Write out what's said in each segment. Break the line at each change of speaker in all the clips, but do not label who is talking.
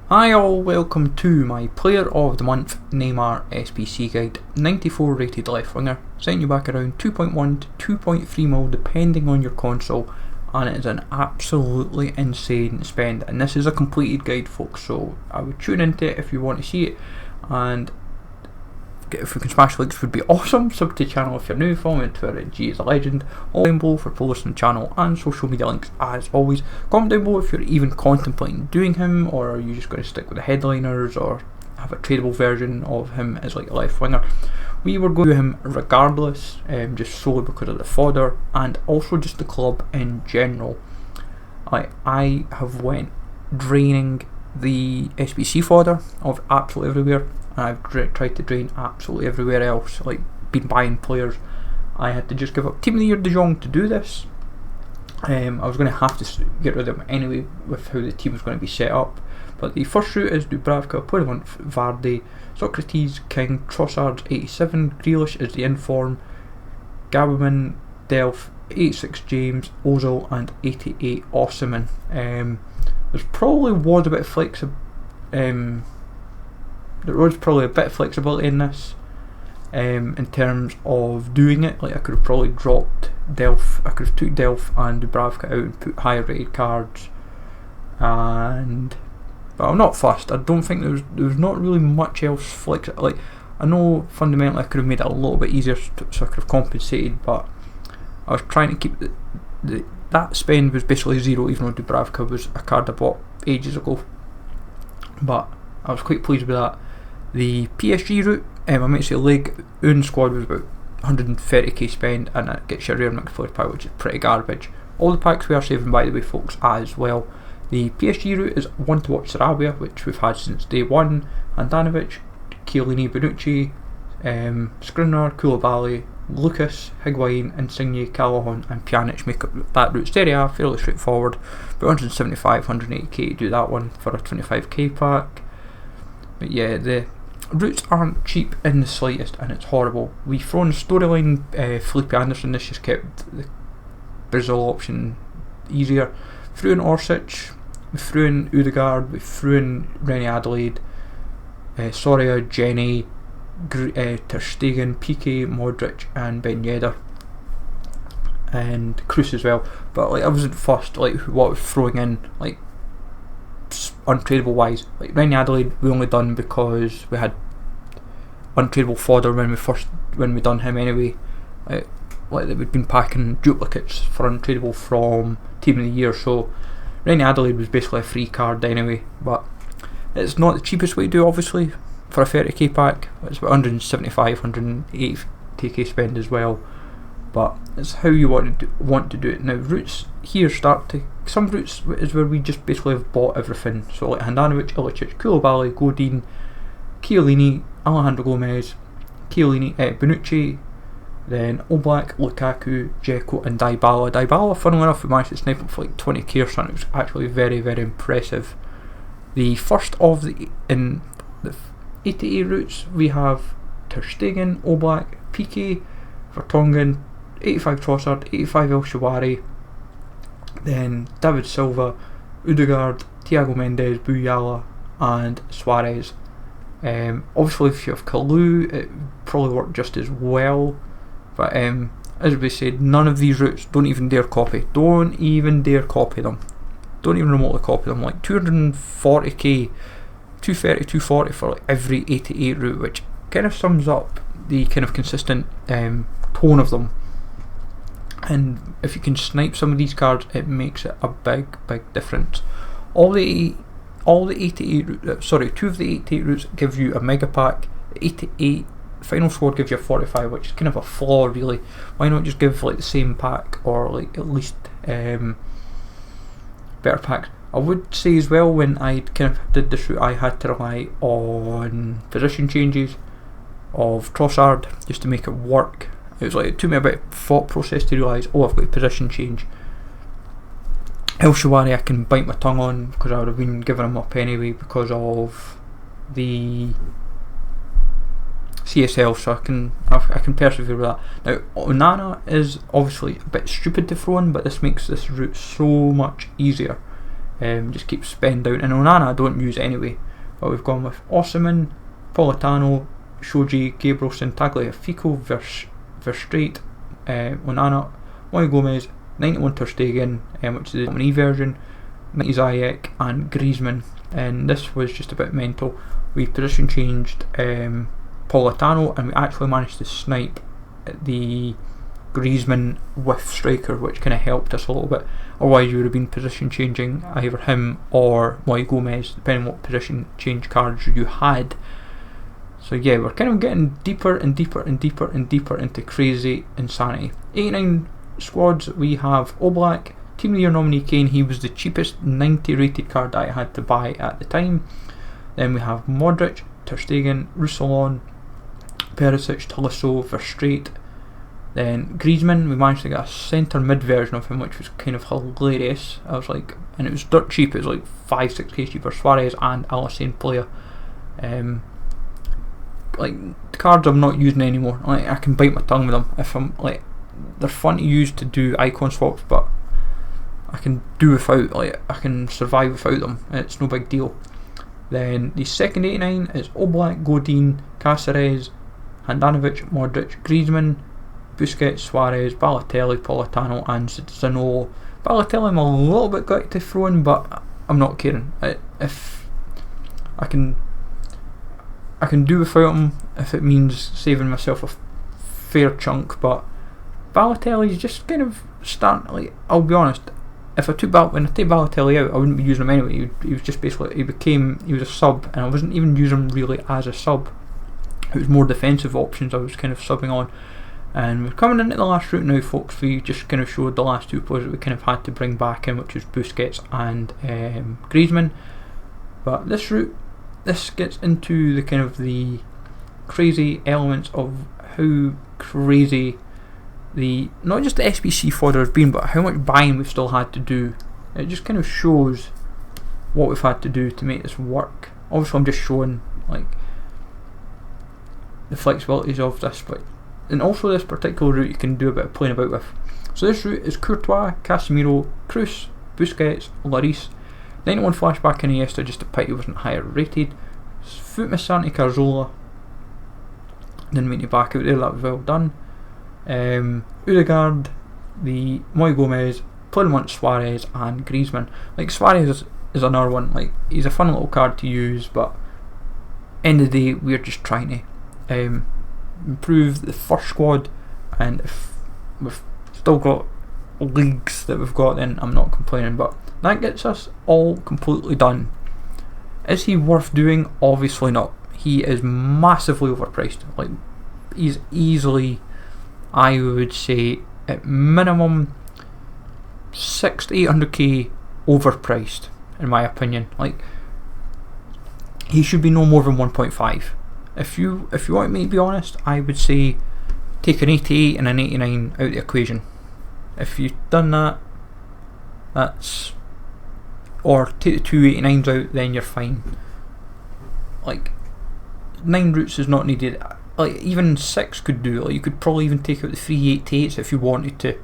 Hi all, welcome to my Player of the Month Neymar SBC guide. 94 rated left winger, setting you back around 2.1 to 2.3 mil depending on your console, and it is an absolutely insane spend, and this is a completed guide folks, so I would tune into it if you want to see it, and if we can smash links would be awesome. Sub to the channel if you're new, follow me on Twitter at G is a legend, all down below for posts on the channel and social media links as always. Comment down below if you're even contemplating doing him, or are you just going to stick with the headliners or have a tradable version of him as like a left winger. We were going to do him regardless, just solely because of the fodder and also just the club in general. I have went draining the SBC fodder of absolutely everywhere, and I've tried to drain absolutely everywhere else, like been buying players. I had to just give up Team of the Year De Jong to do this. I was going to have to get rid of him anyway with how the team was going to be set up, but the first route is Dubravka, Player of the Month Vardy, Socrates, King, Trossard 87, Grealish is the inform, Gabberman, Delph, 86 James, Ozil and 88 Osimhen. There probably was a bit of flexibility in this, in terms of doing it. Like I could have probably dropped Delph, I could have took Delph and Dubravka out and put higher rated cards, but I'm not fussed. I don't think there was not really much else flexible. Like I know fundamentally I could have made it a little bit easier so I could have compensated, but I was trying to keep that spend was basically zero, even though Dubravka was a card I bought ages ago, but I was quite pleased with that. The PSG route, I might say Ligue own squad was about 130k spend, and it gets your rare mixed player pack, which is pretty garbage. All the packs we are saving, by the way folks, as well. The PSG route is one to watch Sarabia, which we've had since day one, Handanovic, Chiellini, Bonucci, Skriniar, Koulibaly, Lucas, Higuain, Insigne, Callahan and Pjanic make up that route. Serie A, fairly straightforward, but 175, 180k to do that one for a 25k pack. But yeah, the routes aren't cheap in the slightest, and it's horrible. We've thrown storyline Felipe Anderson, this just kept the Brazil option easier. Threw in Orsic, we threw in Odegaard, we threw in Rennie Adelaide, Soria, Jenny, Ter Stegen, Piqué, Modric and Ben Yedder, and Kroos as well. But like I wasn't fussed like what I was throwing in, like untradeable wise. Like Rennie Adelaide we only done because we had untradeable fodder when we done him anyway. Like we'd been packing duplicates for untradeable from Team of the Year, so Rennie Adelaide was basically a free card anyway. But it's not the cheapest way to do, obviously, for a 30k pack. It's about 175, 180k spend as well, but it's how you want to do it. Now routes here some routes is where we just basically have bought everything, so like Handanovic, Ilicic, Koulibaly, Godin, Chiellini, Alejandro Gomez, Bonucci, then Oblak, Lukaku, Dzeko and Dybala, funnily enough we managed to snipe him for like 20k or something. It was actually very, very impressive. The first of in the 88 routes we have Ter Stegen, Oblak, Piqué, Vertonghen, 85 Trossard, 85 El Shaarawy, then David Silva, Odegaard, Thiago Mendes, Buyala and Suarez. Obviously if you have Kalou it probably worked just as well, but as we said, none of these routes, don't even dare copy them, don't even remotely copy them. Like 240k, 230, 240 for like every 88 route, which kind of sums up the kind of consistent tone of them. And if you can snipe some of these cards, it makes it a big difference. All the 88 sorry, 2 of the 88 routes give you a mega pack. The 88 final score gives you a 45, which is kind of a flaw really. Why not just give like the same pack, or like at least better packs? I would say as well, when I kind of did this route I had to rely on position changes of Trossard just to make it work. It took me a bit of thought process to realise, oh, I've got a position change. El Shaarawy I can bite my tongue on because I would have been giving him up anyway because of the CSL, so I can persevere with that. Now Onana is obviously a bit stupid to throw in, but this makes this route so much easier. just keep spend down. And Onana I don't use anyway, but we've gone with Osimhen, Politano, Shoji, Gabrielson, Tagliafico, Verstraete, Onana, Moy Gomez, 91 Ter Stegen, which is the mini version, 90 Ziyech and Griezmann. And this was just about mental. We position changed Politano, and we actually managed to snipe the Griezmann with striker, which kind of helped us a little bit. Otherwise you would have been position changing either him or Moy Gomez, depending on what position change cards you had. So yeah, we're kind of getting deeper and deeper and deeper and deeper into crazy insanity. 89 squads. We have Oblak, Team of the Year nominee Kane. He was the cheapest 90 rated card I had to buy at the time. Then we have Modric, Ter Stegen, Roussillon, Perisic, Tolisso, Verstraete. Then Griezmann, we managed to get a centre mid version of him, which was kind of hilarious. I was like, and it was dirt cheap. It was like 5-6k cheaper. Suarez and Alassane player. Like cards I'm not using anymore. Like I can bite my tongue with them if I'm like, they're fun to use to do icon swaps, but I can do without. Like I can survive without them. It's no big deal. Then the second 89 is Oblak, Godin, Cáceres, Handanovic, Modric, Griezmann, Busquets, Suarez, Balotelli, Politano and Zaniolo. Balotelli I'm a little bit gutted to throw in, but I'm not caring. If I can do without him if it means saving myself a fair chunk, but Balotelli's just kind of starting, like, I'll be honest, when I take Balotelli out, I wouldn't be using him anyway. He was just basically, he was a sub, and I wasn't even using him really as a sub. It was more defensive options I was kind of subbing on. And we're coming into the last route now, folks. We just kind of showed the last two players that we kind of had to bring back in, which was Busquets and Griezmann. But this route, this gets into the kind of the crazy elements of how crazy the, not just the SBC fodder has been, but how much buying we've still had to do. It just kind of shows what we've had to do to make this work. Obviously I'm just showing like the flexibilities of this, but and also this particular route you can do a bit of playing about with. So this route is Courtois, Casemiro, Kroos, Busquets, Lloris, 91 flashback Iniesta, just a pity wasn't higher rated, Footmas, Santi Cazorla, didn't mean to back out there, that was well done. Odegaard, the Moy Gomez, playing once Suarez and Griezmann. Like Suarez is another one, like he's a fun little card to use, but end of the day we're just trying to improve the first squad, and if we've still got leagues that we've got, then I'm not complaining. But that gets us all completely done. Is he worth doing? Obviously not. He is massively overpriced. Like he's easily, I would say, at minimum 600 to 800k overpriced in my opinion. Like he should be no more than 1.5. If you want me to be honest, I would say take an 88 and an 89 out of the equation. If you've done that, that's, or take the two 89s out, then you're fine. Like 9 routes is not needed. Like even 6 could do. Like you could probably even take out the 3 88s if you wanted to,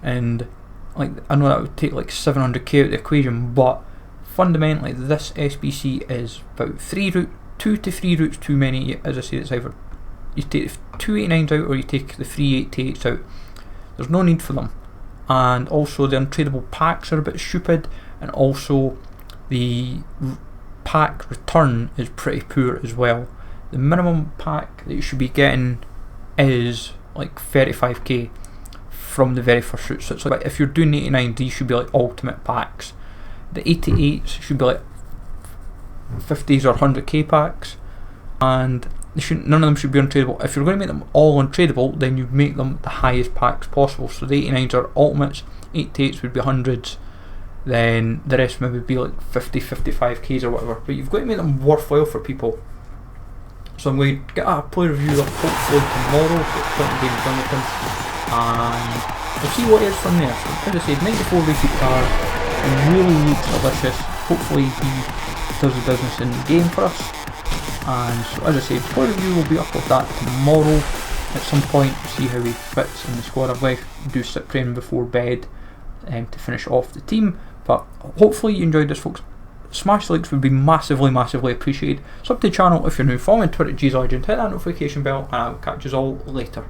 and like I know that would take like 700k out of the equation, but fundamentally this SBC is about 2 to 3 routes too many. As I say, it's either you take the 289s out or you take the 388s out. There's no need for them. And also the untradeable packs are a bit stupid, and also the pack return is pretty poor as well. The minimum pack that you should be getting is like 35k from the very first route. So it's like if you're doing 89, these should be like ultimate packs. The 88s should be like 50s or 100k packs, and none of them should be untradeable. If you're going to make them all untradeable, then you make them the highest packs possible. So the 89s are ultimates, 88s would be 100s, then the rest of them would be like 50, 55k's or whatever. But you've got to make them worthwhile for people. So I'm going to get a play review up hopefully tomorrow, so it's plenty of games done with him, and we'll see what it is from there. So as I said, 94 rated card, really looks delicious. Hopefully he does the business in the game for us. And so as I said, play review will be up with that tomorrow at some point, see how he fits in the squad. I'm going to do sit training before bed to finish off the team, But hopefully you enjoyed this, folks. Smash likes would be massively appreciated. Sub to the channel if you're new. Follow me on Twitter, GZLegend. Hit that notification bell, and I will catch you all later.